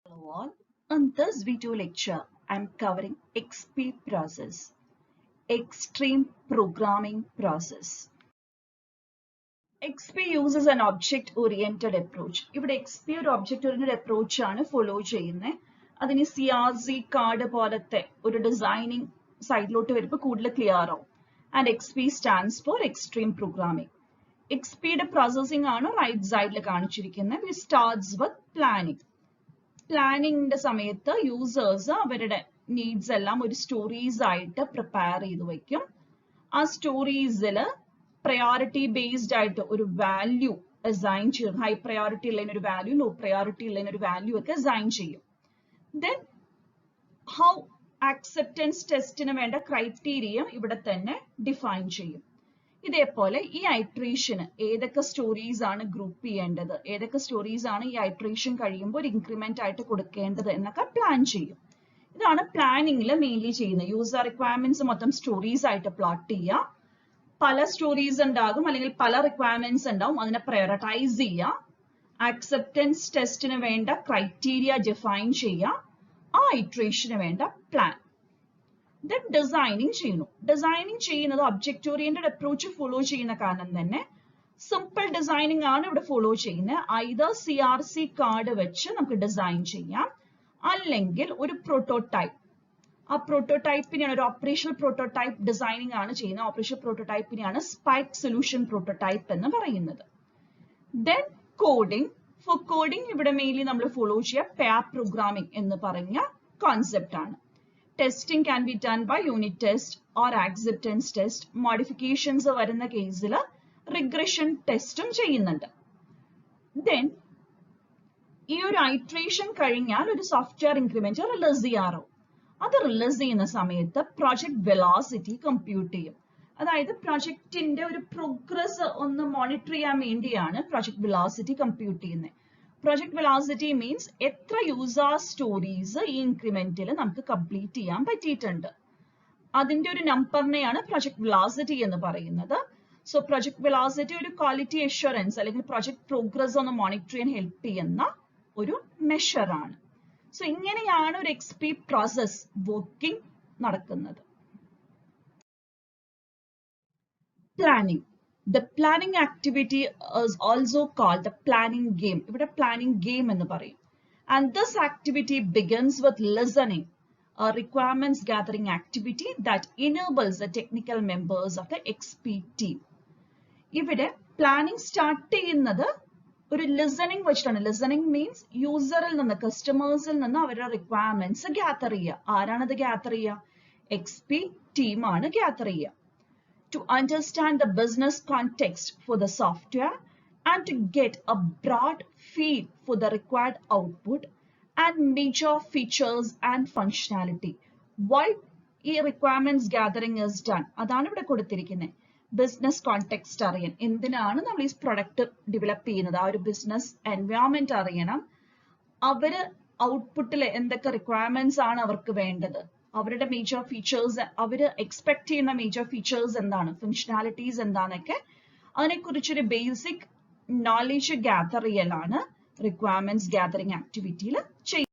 Hello all. In this video lecture, I am covering XP process, Extreme Programming Process. XP uses an object-oriented approach. ഇവിടെ XP ഒരു object-oriented approach ആണ് follow ചെയ്യുന്നത്. അതിന് CRC card പോലത്തെ ഒരു designing സൈഡിലോട്ട് വരുമ്പോൾ കൂടുതൽ ക്ലിയർ ആവും. And XP stands for Extreme Programming. XPയുടെ പ്രോസസ്സിംഗ് ആണ് റൈറ്റ് സൈഡിൽ കാണിച്ചിരിക്കുന്നത്. It starts with planning. പ്ലാനിങ്ങിന്റെ സമയത്ത് യൂസേഴ്സ് അവരുടെ നീഡ്സ് എല്ലാം ഒരു സ്റ്റോറീസ് ആയിട്ട് പ്രിപ്പയർ ചെയ്ത് വെക്കും. ആ സ്റ്റോറീസിൽ പ്രയോറിറ്റി ബേസ്ഡ് ആയിട്ട് ഒരു വാല്യൂ അസൈൻ ചെയ്യും. ഹൈ പ്രയോറിറ്റി ഉള്ളതിന് ഒരു വാല്യൂ, ലോ പ്രയോറിറ്റി ഉള്ളതിന് ഒരു വാല്യൂ ഒക്കെ അസൈൻ ചെയ്യും. ദെൻ ഹൗ ആക്സെപ്റ്റൻസ് ടെസ്റ്റിന് വേണ്ട ക്രൈറ്റീരിയ ഇവിടെ തന്നെ ഡിഫൈൻ ചെയ്യും. ഇതേപോലെ ഈ ഐട്രേഷന് ഏതൊക്കെ സ്റ്റോറീസ് ആണ് ഗ്രൂപ്പ് ചെയ്യേണ്ടത്, ഏതൊക്കെ സ്റ്റോറീസ് ആണ് ഈ ഐട്രേഷൻ കഴിയുമ്പോൾ ഒരു ഇൻക്രിമെന്റ് ആയിട്ട് കൊടുക്കേണ്ടത് എന്നൊക്കെ പ്ലാൻ ചെയ്യും. ഇതാണ് പ്ലാനിങ്ങിൽ മെയിൻലി ചെയ്യുന്നത്. യൂസർ റിക്വയർമെന്റ്സ് മൊത്തം സ്റ്റോറീസ് ആയിട്ട് പ്ലോട്ട് ചെയ്യുക. പല സ്റ്റോറീസ് ഉണ്ടാകും അല്ലെങ്കിൽ പല റിക്വയർമെന്റ്സ് ഉണ്ടാവും, അതിനെ പ്രയോറിറ്റൈസ് ചെയ്യുക. ആക്സെപ്റ്റൻസ് ടെസ്റ്റിന് വേണ്ട ക്രൈറ്റീരിയ ഡിഫൈൻ ചെയ്യുക. ആ ഐട്രേഷന് വേണ്ട പ്ലാൻ. ദെൻ ഡിസൈനിങ് ചെയ്യുന്നു. ഡിസൈനിങ് ചെയ്യുന്നത് ഒബ്ജക്റ്റ് ഓറിയന്റഡ് അപ്രോച്ച് ഫോളോ ചെയ്യുന്ന കാരണം തന്നെ സിമ്പിൾ ഡിസൈനിങ് ആണ് ഇവിടെ ഫോളോ ചെയ്യുന്നത്. ഐദർ CRC കാർഡ് വെച്ച് നമുക്ക് ഡിസൈൻ ചെയ്യാം, അല്ലെങ്കിൽ ഒരു പ്രോട്ടോടൈപ്പ്. ആ പ്രോട്ടോടൈപ്പിനെയാണ് ഒരു ഓപ്പറേഷണൽ പ്രോട്ടോടൈപ്പ് ഡിസൈനിങ് ആണ് ചെയ്യുന്നത്. ഓപ്പറേഷണൽ പ്രോട്ടോടൈപ്പിനെയാണ് സ്പൈക്ക് സൊല്യൂഷൻ പ്രോട്ടോടൈപ്പ് എന്ന് പറയുന്നത്. Then coding. ഫോർ കോഡിംഗ് ഇവിടെ മെയിൻലി നമ്മൾ ഫോളോ ചെയ്യുക പെയർ പ്രോഗ്രാമിംഗ് എന്ന് പറഞ്ഞ കോൺസെപ്റ്റ് ആണ്. Testing can be done by unit test or acceptance test. Modifications വരുന്ന കേസിൽ റിഗ്രഷൻ ടെസ്റ്റും ചെയ്യുന്നുണ്ട്. Then ഈ ഒരു ഐട്രേഷൻ കഴിഞ്ഞാൽ ഒരു സോഫ്റ്റ്വെയർ ഇൻക്രിമെന്റ് റിലീസ് ചെയ്യാറോ. അത് റിലീസ് ചെയ്യുന്ന സമയത്ത് പ്രോജക്ട് വെലോസിറ്റി കമ്പ്യൂട്ട് ചെയ്യും. അതായത് പ്രോജക്റ്റിന്റെ ഒരു പ്രോഗ്രസ് ഒന്ന് മോണിറ്റർ ചെയ്യാൻ വേണ്ടിയാണ് പ്രോജക്ട് വെലോസിറ്റി കമ്പ്യൂട്ട് ചെയ്യുന്നത്. പ്രോജക്ട് വെലോസിറ്റി മീൻസ് എത്ര യൂസർ സ്റ്റോറീസ് ഈ ഇൻക്രിമെന്റിൽ നമുക്ക് കംപ്ലീറ്റ് ചെയ്യാൻ പറ്റിയിട്ടുണ്ട്. അതിന്റെ ഒരു നമ്പറിനെയാണ് പ്രോജക്ട് വെലോസിറ്റി എന്ന് പറയുന്നത്. സോ പ്രോജക്ട് വെലോസിറ്റി ഒരു ക്വാളിറ്റി അഷ്വറൻസ് അല്ലെങ്കിൽ പ്രോജക്ട് പ്രോഗ്രസ് ഒന്ന് മോണിറ്റർ ചെയ്യാൻ ഹെൽപ്പ് ചെയ്യുന്ന ഒരു മെഷർ ആണ്. സോ ഇങ്ങനെയാണ് ഒരു XP പ്രോസസ് വർക്കിംഗ് നടക്കുന്നത്. Planning. The planning activity is also called the planning game. ഇവിടെ planning game എന്ന് പറയും. And this activity begins with listening, a requirements gathering activity that enables the technical members of the XP team. ഇവിടെ planning start ചെയ്യുന്നത് ഒരു listening വെച്ചിട്ടാണ്. Listening means യൂസറിൽ നിന്ന്, കസ്റ്റമേഴ്സിൽ നിന്ന് അവരുടെ റിക്വയർമെന്റ്സ് ഗ്യാദർ ചെയ്യുക. ആരാണത് ഗ്യാദർ ചെയ്യുക? XP ടീമാണ് ഗ്യാദർ ചെയ്യുക. To understand the business context for the software and to get a broad feel for the required output and major features and functionality. Why ഈ requirements gathering is done? അതാണ് ഇവിടെ കൊടുത്തിരിക്കുന്നത്. Business context അറിയാൻ. എന്തിനാണ് നമ്മൾ ഈ product develop ചെയ്യുന്നത്? ആ ഒരു ബിസിനസ് എൻവയോൺമെന്റ് അറിയണം. അവര് ഔട്ട്പുട്ടിൽ എന്തൊക്കെ റിക്വയർമെന്റ്സ് ആണ് അവർക്ക് വേണ്ടത്, അവരുടെ മേജർ ഫീച്ചേഴ്സ്, അവര് എക്സ്പെക്ട് ചെയ്യുന്ന മേജർ ഫീച്ചേഴ്സ് എന്താണ്, ഫങ്ഷനാലിറ്റീസ് എന്താണെന്നൊക്കെ അതിനെക്കുറിച്ചൊരു ബേസിക് നോളജ് ഗ്യാദർ ചെയ്യലാണ് റിക്വയർമെന്റ്സ് ഗ്യാദറിംഗ് ആക്ടിവിറ്റിയിൽ ചെയ്യുന്നത്.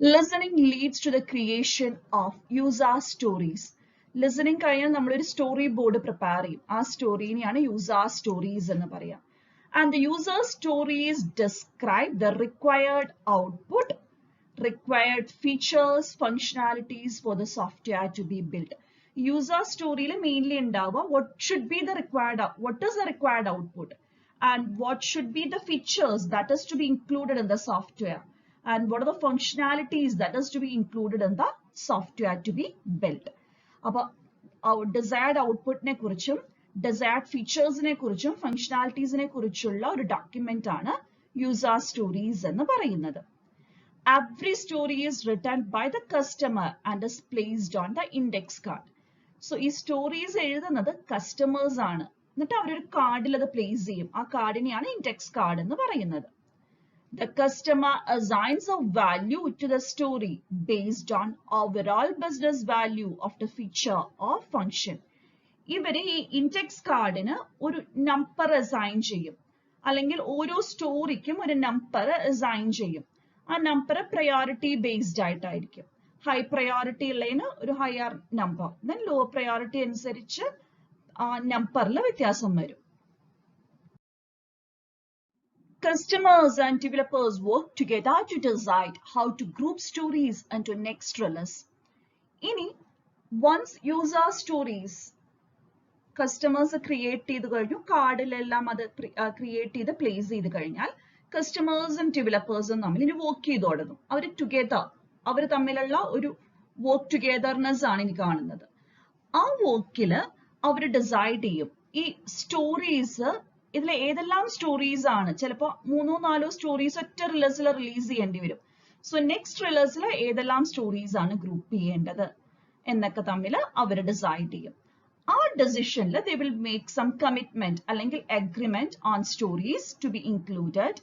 Listening leads to the creation of user stories. Listening കഴിഞ്ഞാൽ നമ്മളൊരു സ്റ്റോറി ബോർഡ് പ്രിപ്പയർ ചെയ്യും. ആ സ്റ്റോറിനെയാണ് യൂസർ സ്റ്റോറീസ് എന്ന് പറയാം. And the user stories describe the required output, required features, functionalities for the software to be built. User story mainly ഉണ്ടാവുക what should be the required, what is the required output and what should be the features that is to be included in the software and what are the functionalities that is to be included in the software to be built. അപ്പോൾ desired output നെ കുറിച്ചും desired features നെ കുറിച്ചും functionalities നെ കുറിച്ചുള്ള ഒരു document ആണ് user stories എന്ന് പറയുന്നത്. Every story is written by the customer and is placed on the index card. So ഈ സ്റ്റോറീസ് എഴുതുന്നത് കസ്റ്റമേഴ്സ് ആണ്. എന്നിട്ട് അവരൊരു കാർഡിൽ അത് പ്ലേസ് ചെയ്യും. ആ കാർഡിനെയാണ് ഇൻഡെക്സ് കാർഡ് എന്ന് പറയുന്നത്. The customer assigns a value to the story based on overall business value of the feature or function. ഇവര് ഈ ഇൻഡെക്സ് കാർഡിന് ഒരു നമ്പർ അസൈൻ ചെയ്യും. അല്ലെങ്കിൽ ഓരോ സ്റ്റോറിക്കും ഒരു നമ്പർ അസൈൻ ചെയ്യും. ആ നമ്പർ പ്രയോറിറ്റി ബേസ്ഡ് ആയിട്ടായിരിക്കും. ഹൈ പ്രയോറിറ്റി ഉള്ളതിന് ഒരു higher number, then low priority അനുസരിച്ച് ആ നമ്പറിൽ വ്യത്യാസം വരും. Customers and developers work together to decide how to group stories into next release. ഇനി once user stories customers create ചെയ്ത് കഴിഞ്ഞു, കാർഡിലെല്ലാം അത് ക്രിയേറ്റ് ചെയ്ത് പ്ലേസ് ചെയ്ത് കഴിഞ്ഞാൽ കസ്റ്റമേഴ്സും ഡെവലപ്പേഴ്സും തമ്മിൽ ഇനി വർക്ക് ചെയ്ത് തുടങ്ങും. അവർ ടുഗെദർ, അവർ തമ്മിലുള്ള ഒരു വർക്ക് ടുഗെദർനെസ് ആണ് ഇനി കാണുന്നത്. ആ വർക്കില് അവർ ഡിസൈഡ് ചെയ്യും ഈ സ്റ്റോറീസ്, ഇതിൽ ഏതെല്ലാം സ്റ്റോറീസ് ആണ്, ചിലപ്പോൾ 3-4 സ്റ്റോറീസ് ഒറ്റ റിലീസിൽ റിലീസ് ചെയ്യേണ്ടി വരും. സോ നെക്സ്റ്റ് റിലീസിൽ ഏതെല്ലാം സ്റ്റോറീസ് ആണ് ഗ്രൂപ്പ് ചെയ്യേണ്ടത് എന്നൊക്കെ തമ്മിൽ അവർ ഡിസൈഡ് ചെയ്യും. ആ ഡിസിഷനിൽ they will make some commitment അല്ലെങ്കിൽ agreement on stories to be included,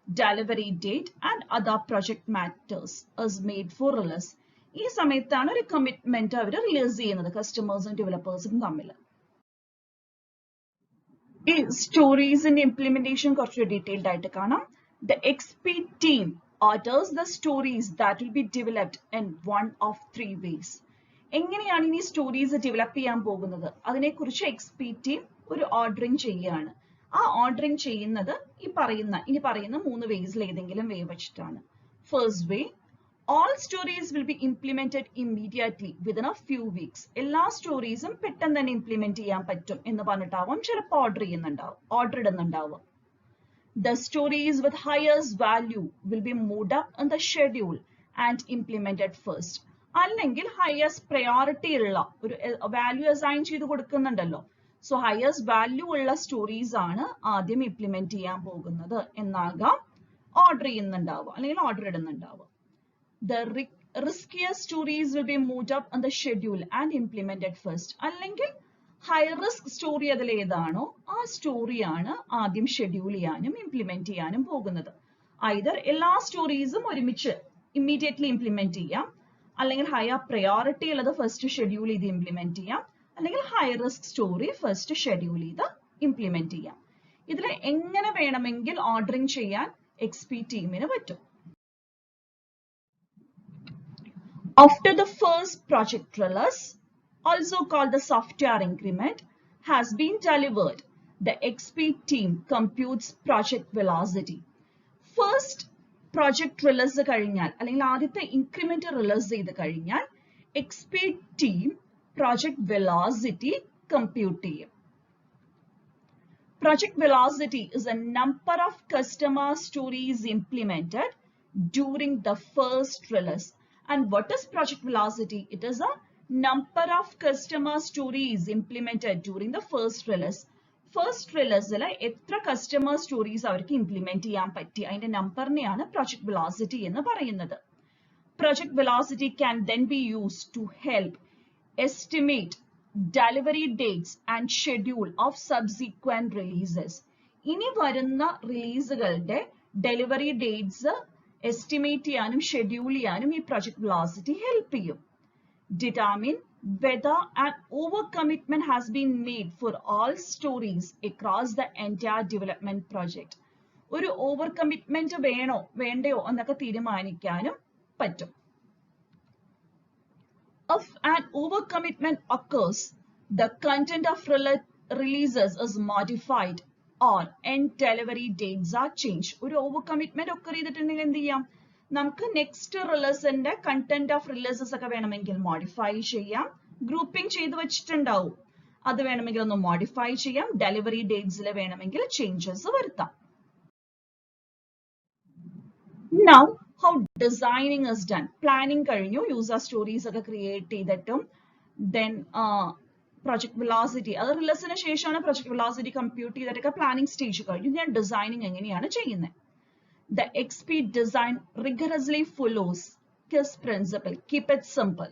delivery date and other project matters is made for release. ഈ സമയത്താണ് ഒരു കമ്മിറ്റ്മെന്റ് അവർ റിലീസ് ചെയ്യുന്നത് കസ്റ്റമേഴ്സും ഡെവലപ്പേഴ്സും തമ്മിൽ. ഈ സ്റ്റോറീസിന്റെ ഇംപ്ലിമെന്റേഷൻ കുറച്ച് ഡീറ്റെയിൽഡ് ആയിട്ട് കാണാം. The XP team orders the stories that will be developed in one of 3 ways. എങ്ങനെയാണ് ഇനി സ്റ്റോറീസ് ഡെവലപ്പ് ചെയ്യാൻ പോകുന്നത് അതിനെക്കുറിച്ച് XP ടീം ഒരു ഓർഡറിങ് ചെയ്യുകയാണ്. ആ ഓർഡറിങ് ചെയ്യുന്നത് ഇനി പറയുന്ന 3 വേസിൽ ഏതെങ്കിലും വേ വെച്ചിട്ടാണ്. First way, all stories will be implemented immediately within a few weeks. എല്ലാ സ്റ്റോറീസും പെട്ടെന്ന് തന്നെ ഇംപ്ലിമെന്റ് ചെയ്യാൻ പറ്റും എന്ന് പറഞ്ഞിട്ടാവും ചിലപ്പോൾ order ഇടുന്നുണ്ടാവും. The stories with highest value will be moved up on the schedule and implemented first. അല്ലെങ്കിൽ ഹയസ്റ്റ് പ്രയോറിറ്റി ഉള്ള ഒരു വാല്യൂ അസൈൻ ചെയ്ത് കൊടുക്കുന്നുണ്ടല്ലോ, സോ ഹയസ്റ്റ് വാല്യൂ ഉള്ള സ്റ്റോറീസ് ആണ് ആദ്യം ഇംപ്ലിമെന്റ് ചെയ്യാൻ പോകുന്നത് എന്നാകാം ഓർഡർ ചെയ്യുന്നുണ്ടാവുക അല്ലെങ്കിൽ order ഇടുന്നുണ്ടാവുക. The riskiest stories will be moved up on the schedule and implemented first. അല്ലെങ്കിൽ ഹൈ റിസ്ക് സ്റ്റോറി അതിൽ ഏതാണോ ആ സ്റ്റോറിയാണ് ആദ്യം ഷെഡ്യൂൾ ചെയ്യാനും ഇംപ്ലിമെന്റ് ചെയ്യാനും പോകുന്നത്. ഐദർ എല്ലാ സ്റ്റോറീസും ഒരുമിച്ച് ഇമ്മീഡിയറ്റ്ലി ഇംപ്ലിമെന്റ് ചെയ്യാം, അല്ലെങ്കിൽ ഹയർ പ്രയോറിറ്റി ഉള്ളത് ഫസ്റ്റ് ഷെഡ്യൂൾ ചെയ്ത് ഇംപ്ലിമെന്റ് ചെയ്യാം, അല്ലെങ്കിൽ high risk story first schedule ചെയ്ത് ഇംപ്ലിമെന്റ് ചെയ്യാം. ഇതിൽ എങ്ങനെ വേണമെങ്കിൽ ഓർഡറിങ് ചെയ്യാൻ XP ടീമിന് പറ്റും. After the first project release, also called the software increment, has been delivered, the XP team computes project velocity. First project release കഴിഞ്ഞാൽ അല്ലെങ്കിൽ ആദ്യത്തെ ഇൻക്രിമെന്റ് റിലീസ് ചെയ്ത് കഴിഞ്ഞാൽ XP team project velocity compute ചെയ്യും. Project velocity is a number of customer stories implemented during the first release. And what is project velocity? It is a number of customer stories implemented during the first release. First റിലീസിൽ എത്ര customer stories അവർക്ക് implement ചെയ്യാൻ പറ്റി അതിന്റെ നമ്പറിനെയാണ് project velocity എന്ന് പറയുന്നത്. Project velocity can then be used to help estimate delivery dates and schedule of subsequent releases. ഇനി വരുന്ന റിലീസുകളുടെ ഡെലിവറി ഡേറ്റ്സ് എസ്റ്റിമേറ്റ് ചെയ്യാനും ഷെഡ്യൂൾ ചെയ്യാനും ഈ പ്രൊജക്ട് വെലോസിറ്റി ഹെൽപ്പ് ചെയ്യും. Determine whether an overcommitment has been made for all stories across the entire development project. ഒരു over commitment വേണോ വേണ്ടയോ എന്നൊക്കെ തീരുമാനിക്കാനും പറ്റും. If an overcommitment occurs, the content of releases is modified or end delivery dates are changed. ഒരു over commitment ഒക്കെ ചെയ്തിട്ടുണ്ടെങ്കിൽ എന്ത് ചെയ്യാം, നമുക്ക് നെക്സ്റ്റ് റിലീസിന്റെ കണ്ടന്റ് ഓഫ് റിലീസസ് ഒക്കെ വേണമെങ്കിൽ മോഡിഫൈ ചെയ്യാം. ഗ്രൂപ്പിംഗ് ചെയ്ത് വെച്ചിട്ടുണ്ടാവും, അത് വേണമെങ്കിൽ ഒന്ന് മോഡിഫൈ ചെയ്യാം. ഡെലിവറി ഡേറ്റ്സിൽ വേണമെങ്കിൽ ചേഞ്ചസ് വരുത്താം. Now how designing is done. Planning കഴിഞ്ഞു, യൂസർ സ്റ്റോറീസ് ഒക്കെ ക്രിയേറ്റ് ചെയ്തിട്ടും ദെൻ പ്രൊജക്ട് വെലോസിറ്റി, അത് റിലീസിന് ശേഷമാണ് പ്രൊജക്ട് വെലോസിറ്റി കമ്പ്യൂട്ട് ചെയ്തിട്ടൊക്കെ പ്ലാനിങ് സ്റ്റേജ് കഴിഞ്ഞു. ഞാൻ ഡിസൈനിങ് എങ്ങനെയാണ് ചെയ്യുന്നത്? The XP design rigorously follows KISS principle. Keep it simple.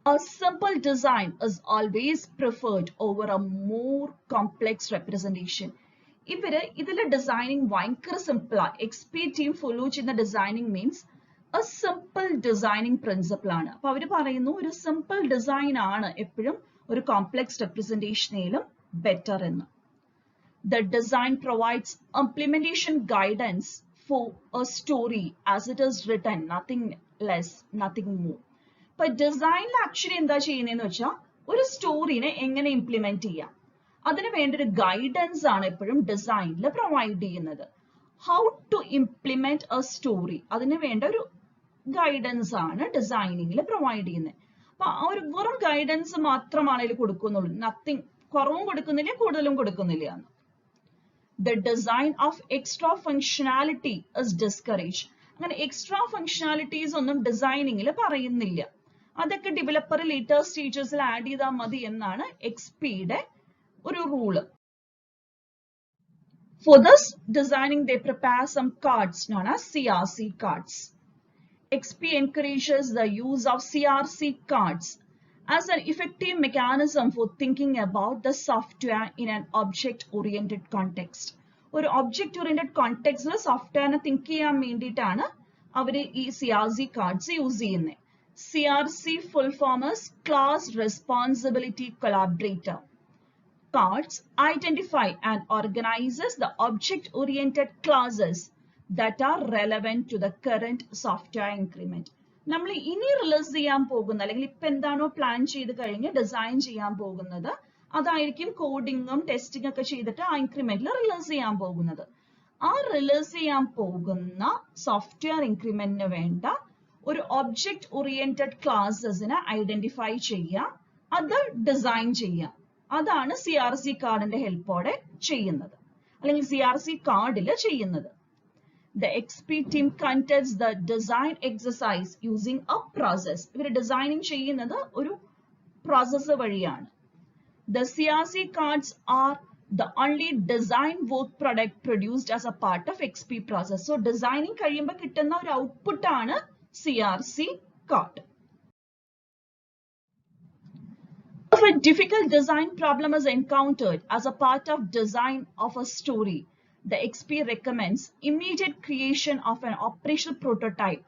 A simple design is always preferred over a more complex representation. ഇതിലെ ഡിസൈനിങ് ഭയങ്കര സിമ്പിൾ ആണ്. XP ടീം ഫോളോ ചെയ്യുന്ന designing means a simple designing principle ആണ്. അപ്പൊ അവര് പറയുന്നു ഒരു simple design ആണ് എപ്പോഴും ഒരു കോംപ്ലക്സ് റെപ്രസെന്റേഷനിലും ബെറ്റർ എന്ന്. The design provides implementation guidance for a story as it is written, nothing less, nothing more. But design actually എന്താ ചെയ്യുന്നതെന്ന് വെച്ചാൽ ഒരു സ്റ്റോറിനെ എങ്ങനെ ഇംപ്ലിമെന്റ് ചെയ്യാം അതിന് വേണ്ട ഒരു ഗൈഡൻസ് ആണ് എപ്പോഴും ഡിസൈനിൽ പ്രൊവൈഡ് ചെയ്യുന്നത്. How to implement a story അതിന് വേണ്ട ഒരു ഗൈഡൻസ് ആണ് ഡിസൈനിങ്ങിൽ പ്രൊവൈഡ് ചെയ്യുന്നത്. അപ്പൊ ആ ഒരു വെറും ഗൈഡൻസ് മാത്രമാണ് ഇതിൽ കൊടുക്കുന്നുള്ളൂ, നത്തിങ് കുറവും കൊടുക്കുന്നില്ല കൂടുതലും കൊടുക്കുന്നില്ല എന്ന്. The design of extra functionality is discouraged. അങ്ങനെ എക്സ്ട്രാ ഫങ്ഷനാലിറ്റീസ് ഒന്നും ഡിസൈനിങ്ങിൽ പറയുന്നില്ല, അതൊക്കെ ഡെവലപ്പർ ലേറ്റർ സ്റ്റേജസിൽ ആഡ് ചെയ്താൽ മതി എന്നാണ് XPയുടെ ഒരു rule. For this designing they prepare some cards known as CRC cards. XP encourages the use of CRC cards as an effective mechanism for thinking about the software in an object-oriented context. ഒരു object-oriented context സോഫ്റ്റ്വെയറിനെ think ചെയ്യാൻ വേണ്ടിയിട്ടാണ് അവർ ഈ CRC cards use ചെയ്യുന്നത്. CRC full form is Class Responsibility Collaborator. Cards identify and organizes the object-oriented classes that are relevant to the current software increment. നമ്മൾ ഇനി release ചെയ്യാൻ പോകുന്ന അല്ലെങ്കിൽ ഇപ്പൊ എന്താണോ പ്ലാൻ ചെയ്ത് കഴിഞ്ഞ് ഡിസൈൻ ചെയ്യാൻ പോകുന്നത് അതായിരിക്കും കോഡിങ്ങും ടെസ്റ്റിംഗ് ഒക്കെ ചെയ്തിട്ട് ആ ഇൻക്രിമെന്റിൽ റിലീസ് ചെയ്യാൻ പോകുന്നത്. ആ റിലീസ് ചെയ്യാൻ പോകുന്ന സോഫ്റ്റ്വെയർ ഇൻക്രിമെന്റിന് വേണ്ട ഒരു ഒബ്ജക്ട് ഓറിയന്റഡ് ക്ലാസസിനെ ഐഡന്റിഫൈ ചെയ്യുക, അത് ഡിസൈൻ ചെയ്യുക. അതാണ് CRC കാർഡിന്റെ ഹെൽപ്പോടെ ചെയ്യുന്നത് അല്ലെങ്കിൽ CRC കാർഡിൽ ചെയ്യുന്നത്. The XP team conducts the design exercise using a process. ഇവർ ഡിസൈനിങ് ചെയ്യുന്നത് ഒരു പ്രോസസ്സ് വഴിയാണ്. The CRC cards are the only design work product produced as a part of XP process. So designing കഴിയുമ്പോൾ കിട്ടുന്ന ഒരു output ആണ് CRC card. If a difficult design problem is encountered as a part of design of a story, the XP recommends immediate creation of an operational prototype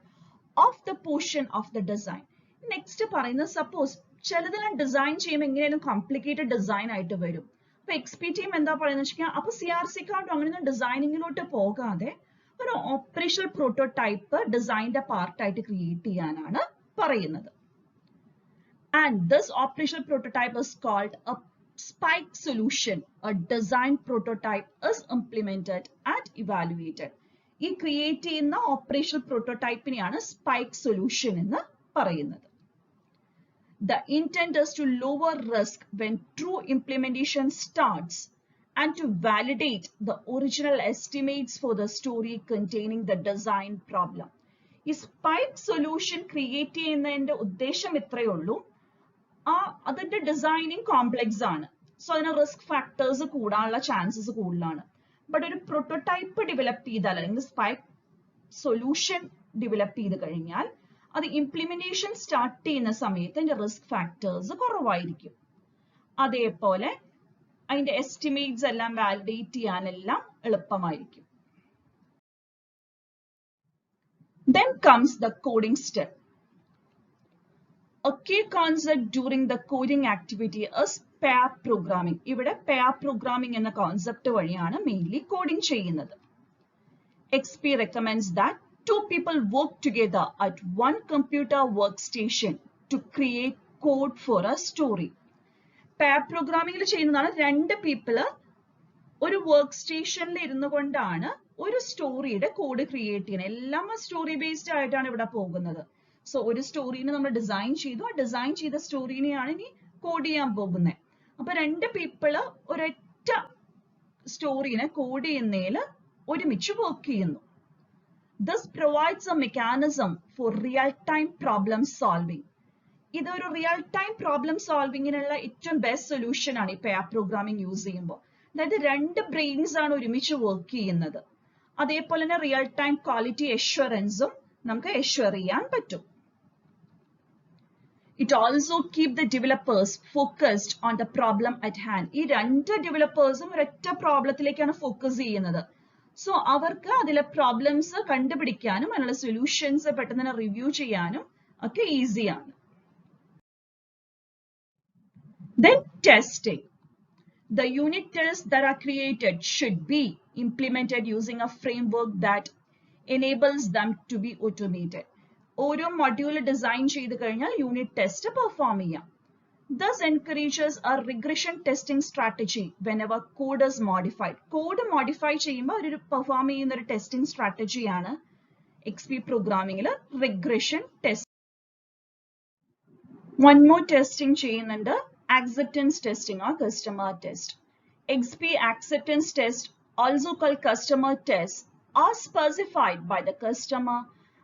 of the portion of the design. Next പറയുന്നത് suppose ചിലതെല്ലാം design ചെയ്യുമ്പോൾ എങ്ങനെയാലും complicated design ആയിട്ട് വരും. അപ്പൊ XP team എന്താ പറയുന്നത് വെച്ചാൽ അപ്പൊ CRC കാർഡ് അങ്ങനെയൊന്നും ഡിസൈനിങ്ങിലോട്ട് പോകാതെ ഒരു ഓപ്പറേഷണൽ പ്രോട്ടോടൈപ്പ് ഡിസൈനിന്റെ പാർട്ടായിട്ട് ക്രിയേറ്റ് ചെയ്യാനാണ് പറയുന്നത്. And this operational prototype is called a spike solution. A design prototype is implemented and evaluated. ഈ ക്രിയേറ്റ് ചെയ്യുന്ന ഓപ്പറേഷണൽ പ്രോട്ടോടൈപ്പിനെയാണ് സ്പൈക്ക് സൊല്യൂഷൻ എന്ന് പറയുന്നത്. The intent is to lower risk when true implementation starts and to validate the original estimates for the story containing the design problem. ഈ spike solution create ചെയ്യുന്നതിന്റെ ഉദ്ദേശം ഇത്രയേ ഉള്ളൂ, അതിന്റെ ഡിസൈനിങ് കോംപ്ലെക്സ് ആണ്, so അതിന് റിസ്ക് ഫാക്ടേഴ്സ് കൂടാനുള്ള chances കൂടുതലാണ്. ബട്ട് ഒരു പ്രോട്ടോടൈപ്പ് ഡെവലപ്പ് ചെയ്താൽ അല്ലെങ്കിൽ സ്പൈക്ക് സൊല്യൂഷൻ ഡെവലപ്പ് ചെയ്ത് കഴിഞ്ഞാൽ അത് ഇംപ്ലിമെന്റേഷൻ സ്റ്റാർട്ട് ചെയ്യുന്ന സമയത്ത് അതിന്റെ റിസ്ക് ഫാക്ടേഴ്സ് കുറവായിരിക്കും. അതേപോലെ അതിന്റെ എസ്റ്റിമേറ്റ്സ് എല്ലാം വാലിഡേറ്റ് ചെയ്യാനെല്ലാം എളുപ്പമായിരിക്കും. Then comes the coding step. A key concept during the coding activity is pair programming. ഇവിടെ pair programming എന്ന കോൺസെപ്റ്റ് വഴിയാണ് മെയിൻലി കോഡിംഗ് ചെയ്യുന്നത്. XP recommends that two people work together at one computer workstation to create code for a story. Pair programming ചെയ്യുന്നതാണ് രണ്ട് people ഒരു work സ്റ്റേഷനിൽ ഇരുന്നു കൊണ്ടാണ് ഒരു സ്റ്റോറിയുടെ കോഡ് ക്രിയേറ്റ് ചെയ്യുന്നത്. എല്ലാം സ്റ്റോറി ബേസ്ഡ് ആയിട്ടാണ് ഇവിടെ പോകുന്നത്. സോ ഒരു സ്റ്റോറിനെ നമ്മൾ ഡിസൈൻ ചെയ്തു, ആ ഡിസൈൻ ചെയ്ത സ്റ്റോറിനെയാണ് ഇനി കോഡ് ചെയ്യാൻ പോകുന്നത്. അപ്പൊ രണ്ട് പീപ്പിള് ഒരൊറ്റ സ്റ്റോറിനെ കോഡ് ചെയ്യുന്നതിൽ ഒരുമിച്ച് വർക്ക് ചെയ്യുന്നു. This provides a mechanism for real-time problem solving. ഇതൊരു റിയൽ ടൈം പ്രോബ്ലം സോൾവിങ്ങിനുള്ള ഏറ്റവും ബെസ്റ്റ് സൊല്യൂഷൻ ആണ് ഈ പെയർ പ്രോഗ്രാമിംഗ് യൂസ് ചെയ്യുമ്പോൾ. അതായത് രണ്ട് ബ്രെയിൻസ് ആണ് ഒരുമിച്ച് വർക്ക് ചെയ്യുന്നത്. അതേപോലെ തന്നെ റിയൽ ടൈം ക്വാളിറ്റി അഷ്വറൻസും നമുക്ക് അഷ്വർ ചെയ്യാൻ പറ്റും. It also keep the developers focused on the problem at hand. ഈ രണ്ട് ഡെവലപ്പേഴ്സും ഒരൊറ്റ പ്രോബ്ലത്തിലേക്കാണ് ഫോക്കസ് ചെയ്യുന്നത്. സോ അവർക്ക് അതിലെ പ്രോബ്ലംസ് കണ്ടുപിടിക്കാനും അതിനുള്ള സൊല്യൂഷൻസ് പെട്ടെന്ന് തന്നെ റിവ്യൂ ചെയ്യാനും ഒക്കെ ഈസിയാണ്. Then testing. The unit tests that are created should be implemented using a framework that enables them to be automated. ഓരോ മൊഡ്യൂൾ ഡിസൈൻ ചെയ്ത് കഴിഞ്ഞാൽ യൂണിറ്റ് ടെസ്റ്റ് പെർഫോം ചെയ്യാം. Thus encourages a regression testing strategy whenever code is modified. Code modify ചെയ്യുമ്പോൾ ഒരു perform ചെയ്യുന്ന ഒരു testing സ്ട്രാറ്റജിയാണ് XP പ്രോഗ്രാമിംഗിൽ regression test. One more testing ചെയ്യുന്നുണ്ട്, acceptance testing or customer test. XP acceptance test, also called customer test, are specified by the customer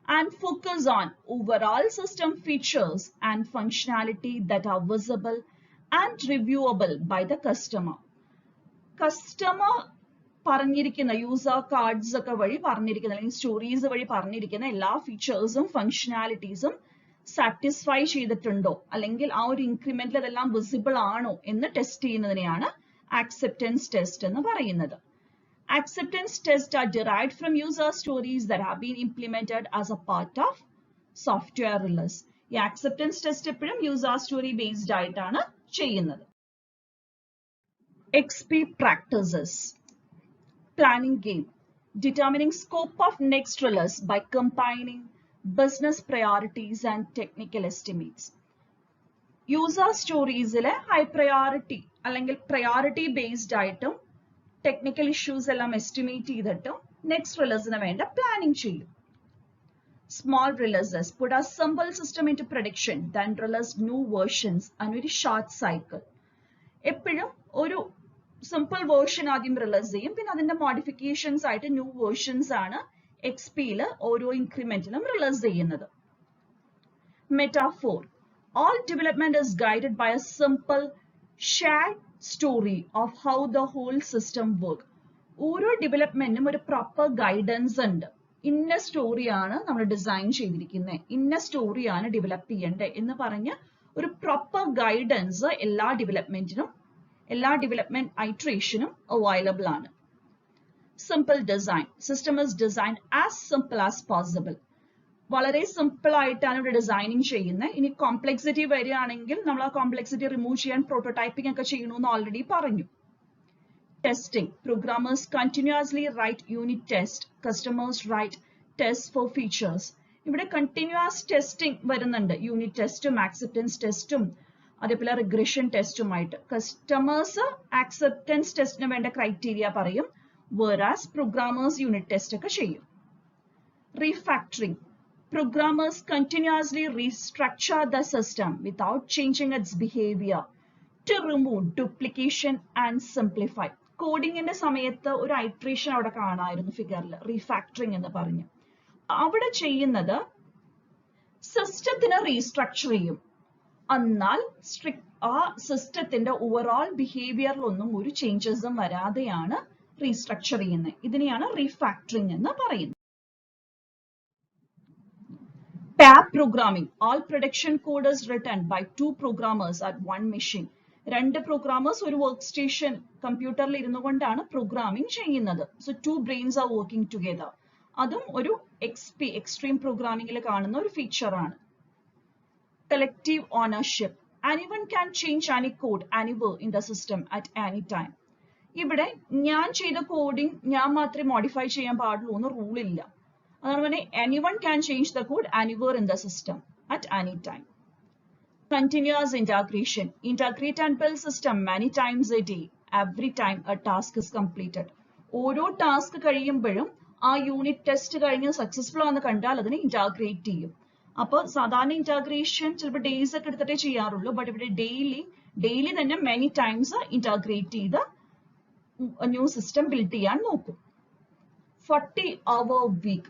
and focus on overall system features and functionality that are visible and reviewable by the customer. Customer പറഞ്ഞിരിക്കുന്ന user cards ഒക്കെ വഴി പറഞ്ഞിരിക്കുന്ന അല്ലെങ്കിൽ stories വഴി പറഞ്ഞിരിക്കുന്ന എല്ലാ ഫീച്ചേഴ്സും ഫങ്ഷനാലിറ്റീസും satisfy ചെയ്തിട്ടുണ്ടോ അല്ലെങ്കിൽ ആ ഒരു ഇൻക്രിമെന്റിൽ അതെല്ലാം വിസിബിൾ ആണോ എന്ന് ടെസ്റ്റ് ചെയ്യുന്നതിനെയാണ് ആക്സെപ്റ്റൻസ് ടെസ്റ്റ് എന്ന് പറയുന്നത്. Acceptance tests are derived from user stories that have been implemented as a part of software release. ഈ acceptance test എപ്പോഴും user story based ആയിട്ടാണ് ചെയ്യുന്നത്. XP practices. Planning game. Determining scope of next release by combining business priorities and technical estimates. User storiesലെ high priority അല്ലെങ്കിൽ priority based ആയിട്ടും technical issues എല്ലാം estimate ചെയ്തിട്ട് next റിലീസിന് വേണ്ട പ്ലാനിങ് ചെയ്യും. Small releases put a simple system into production, then release new versions and ഒരു short cycle. എപ്പോഴും ഒരു സിമ്പിൾ വേർഷൻ ആദ്യം റിലീസ് ചെയ്യും, പിന്നെ അതിന്റെ മോഡിഫിക്കേഷൻസ് ആയിട്ട് ന്യൂ വേർഷൻസ് ആണ് XPയിൽ ഓരോ ഇൻക്രിമെന്റിലും റിലീസ് ചെയ്യുന്നത്. Metaphor. All development is guided by a simple shared story of how the whole system work. ഓരോ ഡെവലപ്മെന്റിനും ഒരു പ്രോപ്പർ ഗൈഡൻസ് ഉണ്ട്. ഇന്ന സ്റ്റോറിയാണ് നമ്മൾ ഡിസൈൻ ചെയ്തിരിക്കുന്നത്, ഇന്ന സ്റ്റോറിയാണ് ഡെവലപ്പ് ചെയ്യേണ്ടത് എന്ന് പറഞ്ഞ് ഒരു പ്രോപ്പർ ഗൈഡൻസ് എല്ലാ ഡെവലപ്മെന്റിനും എല്ലാ ഡെവലപ്മെന്റ് ഐട്രേഷനും അവൈലബിൾ ആണ്. Simple design. System is design as simple as possible. വളരെ സിമ്പിൾ ആയിട്ടാണ് ഇവിടെ ഡിസൈനിങ് ചെയ്യുന്നത്. ഇനി കോംപ്ലക്സിറ്റി വരികയാണെങ്കിൽ നമ്മൾ ആ കോംപ്ലക്സിറ്റി റിമൂവ് ചെയ്യാൻ പ്രോട്ടോടൈപ്പിംഗ് ഒക്കെ ചെയ്യണമെന്ന് ഓൾറെഡി പറഞ്ഞു. Testing. Programmers continuously write unit test, customers write test for features. ഇവിടെ കണ്ടിന്യൂസ് ടെസ്റ്റിംഗ് വരുന്നുണ്ട്, യൂണിറ്റ് ടെസ്റ്റും ആക്സെപ്റ്റൻസ് ടെസ്റ്റും അതേപോലെ റിഗ്രഷൻ ടെസ്റ്റുമായിട്ട്. കസ്റ്റമേഴ്സ് ആക്സെപ്റ്റൻസ് ടെസ്റ്റിന് വേണ്ട ക്രൈറ്റീരിയ പറയും, വേറാസ് പ്രോഗ്രാമേഴ്സ് യൂണിറ്റ് ടെസ്റ്റ് ഒക്കെ ചെയ്യും. റീഫാക്ടറിംഗ്. Programmers continuously restructure the system without changing its behavior to remove duplication and simplify. കോഡിങ്ങിന്റെ സമയത്ത് ഒരു ഐട്രേഷൻ അവിടെ കാണാമായിരുന്നു ഫിഗറിൽ, റീഫാക്ടറിംഗ് എന്ന് പറഞ്ഞു. അവിടെ ചെയ്യുന്നത് സിസ്റ്റത്തിന് റീസ്ട്രക്ചർ ചെയ്യും, എന്നാൽ ആ സിസ്റ്റത്തിന്റെ ഓവറോൾ ബിഹേവിയറിലൊന്നും ഒരു ചേഞ്ചസും വരാതെയാണ് റീസ്ട്രക്ചർ ചെയ്യുന്നത്. ഇതിനെയാണ് റീഫാക്ടറിംഗ് എന്ന് പറയുന്നത്. Pair programming. All production code is written by two programmers at one machine. രണ്ട് പ്രോഗ്രാമേഴ്സ് ഒരു വർക്ക് സ്റ്റേഷൻ കമ്പ്യൂട്ടറിൽ ഇരുന്നു കൊണ്ടാണ് പ്രോഗ്രാമിംഗ് ചെയ്യുന്നത്. So two brains are working together. അതും ഒരു എക്സ്ട്രീം പ്രോഗ്രാമിംഗിൽ കാണുന്ന ഒരു ഫീച്ചറാണ്. Collective ownership. Anyone can change any code anywhere in the system at any time. ഇവിടെ ഞാൻ ചെയ്ത കോഡിംഗ് ഞാൻ മാത്രമേ മോഡിഫൈ ചെയ്യാൻ പാടുള്ളൂ എന്ന് റൂളില്ല. അതുപോലെ anyone can change the code anywhere in the system at any time. Continuous integration. Integrate and build system many times a day, every time a task is completed. ഓരോ ടാസ്ക് കഴിയുമ്പോഴും ആ unit test കഴിഞ്ഞ് successful ആണെന്ന് കണ്ടാൽ അതിനെ integrate ചെയ്യും. അപ്പോൾ സാധാരണ ഇന്റഗ്രേഷൻ ചിലപ്പോൾ ഡേയ്സ് ഒക്കെ എടുത്തിട്ടേ ചെയ്യാറുള്ളൂ, ബട്ട് ഇവിടെ ഡെയിലി തന്നെ മെനി ടൈംസ് ഇന്റഗ്രേറ്റ് ചെയ്ത് ന്യൂ സിസ്റ്റം ബിൽഡ് ചെയ്യാൻ നോക്കും. 40-hour week.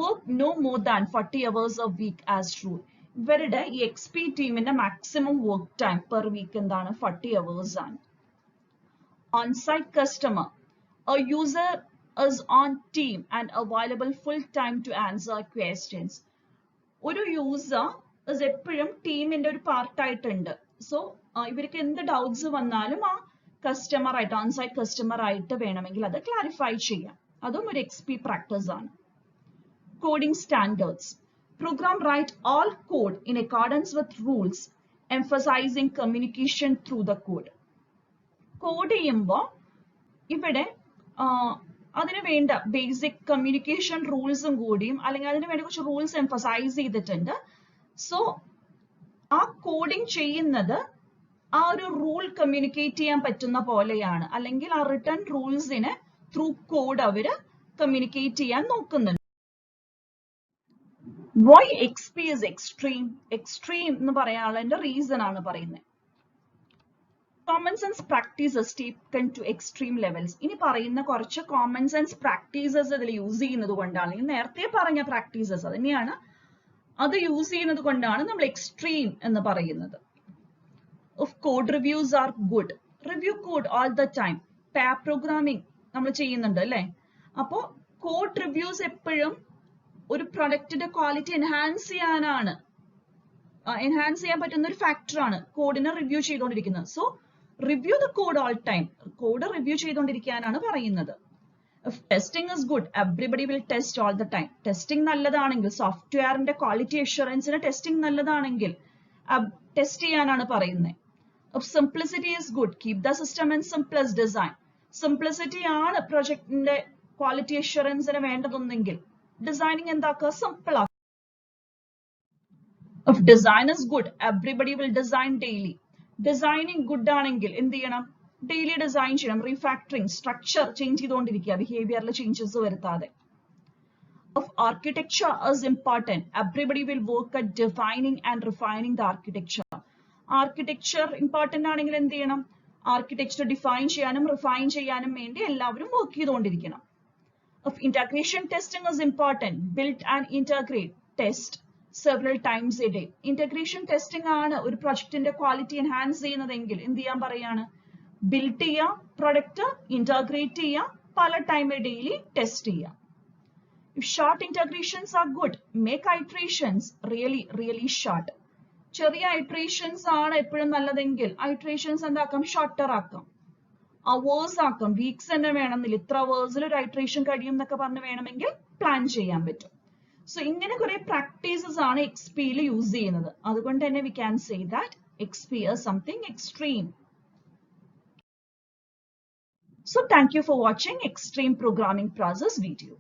Work no more than 40 hours a week as rule. ഇവരുടെ ഈ XP ടീമിന്റെ maximum work time per week എന്താണ്? 40 hours ആണ്. On-site customer. A user is on team and available full time to answer questions. ഒരു user എപ്പോഴും ടീമിന്റെ ഒരു പാർട്ടായിട്ടുണ്ട്. So ഇവർക്ക് എന്ത് ഡൗട്ട്സ് വന്നാലും ആ കസ്റ്റമർ ആയിട്ട് ഓൺസൈറ്റ് കസ്റ്റമർ ആയിട്ട് വേണമെങ്കിൽ അത് ക്ലാരിഫൈ ചെയ്യാം. അതും ഒരു XP പ്രാക്ടീസ് ആണ്. Coding standards. Program write all code in accordance with rules, emphasizing communication through the code. Code ചെയ്യുമ്പോൾ ഇവിടെ അതിന് വേണ്ട ബേസിക് കമ്മ്യൂണിക്കേഷൻ റൂൾസും കൂടിയും അല്ലെങ്കിൽ അതിന് വേണ്ടി കുറച്ച് റൂൾസ് എംഫസൈസ് ചെയ്തിട്ടുണ്ട്. സോ ആ കോഡിങ് ചെയ്യുന്നത് ആ ഒരു റൂൾ കമ്മ്യൂണിക്കേറ്റ് ചെയ്യാൻ പറ്റുന്ന പോലെയാണ്, അല്ലെങ്കിൽ ആ റിട്ടേൺ റൂൾസിനെ ത്രൂ കോഡ് അവര് കമ്മ്യൂണിക്കേറ്റ് ചെയ്യാൻ നോക്കുന്നുണ്ട്. Why XP is extreme? Extreme എന്ന് പറയാനുള്ള റീസൺ ആണ് പറയുന്നത്. Common sense practices taken to extreme levels. ഇനി പറയുന്ന കുറച്ച് കോമൺ സെൻസ് പ്രാക്ടീസസ് ഇതിൽ യൂസ് ചെയ്യുന്നത് കൊണ്ടാണ്, നേരത്തെ പറഞ്ഞ പ്രാക്ടീസസ് അത് തന്നെയാണ്, അത് യൂസ് ചെയ്യുന്നത് കൊണ്ടാണ് നമ്മൾ എക്സ്ട്രീം എന്ന് പറയുന്നത്. Of code reviews are good. Review code all the time. Pair programming നമ്മൾ ചെയ്യുന്നുണ്ട് അല്ലേ? അപ്പോൾ കോഡ് റിവ്യൂസ് എപ്പോഴും ഒരു പ്രൊഡക്റ്റിന്റെ ക്വാളിറ്റി എൻഹാൻസ് ചെയ്യാൻ പറ്റുന്ന ഒരു ഫാക്ടറാണ് കോഡിനെ റിവ്യൂ ചെയ്തുകൊണ്ടിരിക്കുന്നത്. So review the code all time. Code review ചെയ്തുകൊണ്ടിരിക്കാനാണ് പറയുന്നത്. If testing is good, everybody will test all the time. Testing നല്ലതാണെങ്കിൽ, സോഫ്റ്റ്വെയറിന്റെ ക്വാളിറ്റി അഷ്വറൻസിന് ടെസ്റ്റിംഗ് നല്ലതാണെങ്കിൽ ടെസ്റ്റ് ചെയ്യാനാണ് പറയുന്നത്. If simplicity is good, keep the system in simplest design. Simplicity ആണ് പ്രൊജക്ടിന്റെ quality അഷ്വറൻസിന് വേണ്ടതൊന്നെങ്കിൽ designing എന്താക്കുക? Simple ആക്കുക. If design is good, everybody will design daily. Designing good ആണെങ്കിൽ എന്ത് ചെയ്യണം? ഡെയിലി ഡിസൈൻ ചെയ്യണം. റീഫാക്ടറിങ്, സ്ട്രക്ചർ ചേഞ്ച് ചെയ്തുകൊണ്ടിരിക്കുക, ബിഹേവിയറിൽ ചേഞ്ചസ് വരുത്താതെ. If architecture is important, everybody will work at defining and refining the architecture. Architecture important ആണെങ്കിൽ എന്ത് ചെയ്യണം? ആർക്കിടെക്ചർ ഡിഫൈൻ ചെയ്യാനും റിഫൈൻ ചെയ്യാനും വേണ്ടി എല്ലാവരും വർക്ക് ചെയ്തുകൊണ്ടിരിക്കണം. If integration testing is important, build and integrate, test several times a day. Integration testing ആണ് ഒരു പ്രൊജക്ടിന്റെ ക്വാളിറ്റി എൻഹാൻസ് ചെയ്യുന്നതെങ്കിൽ എന്ത് ചെയ്യാൻ പറയാണ്? ബിൽഡ് ചെയ്യുക, പ്രൊഡക്റ്റ് ഇന്റഗ്രേറ്റ് ചെയ്യുക, പല ടൈം ഡെയിലി ടെസ്റ്റ് ചെയ്യുക. If short integrations are good, make iterations really short. ചെറിയ iterations ആണ് എപ്പോഴും നല്ലതെങ്കിൽ iterations എന്താക്കാം? ഷോർട്ടർ ആക്കാം, അവേഴ്സ് ആക്കാം. വീക്സ് തന്നെ വേണമെന്നില്ല, ഇത്ര അവേഴ്സിൽ ഒരു iteration കഴിയും എന്നൊക്കെ പറഞ്ഞ് വേണമെങ്കിൽ പ്ലാൻ ചെയ്യാൻ പറ്റും. സോ ഇങ്ങനെ കുറെ പ്രാക്ടീസസ് ആണ് എക്സ്പിയിൽ യൂസ് ചെയ്യുന്നത്. അതുകൊണ്ട് തന്നെ we can say that XP is something extreme. So thank you for watching Extreme Programming Process video.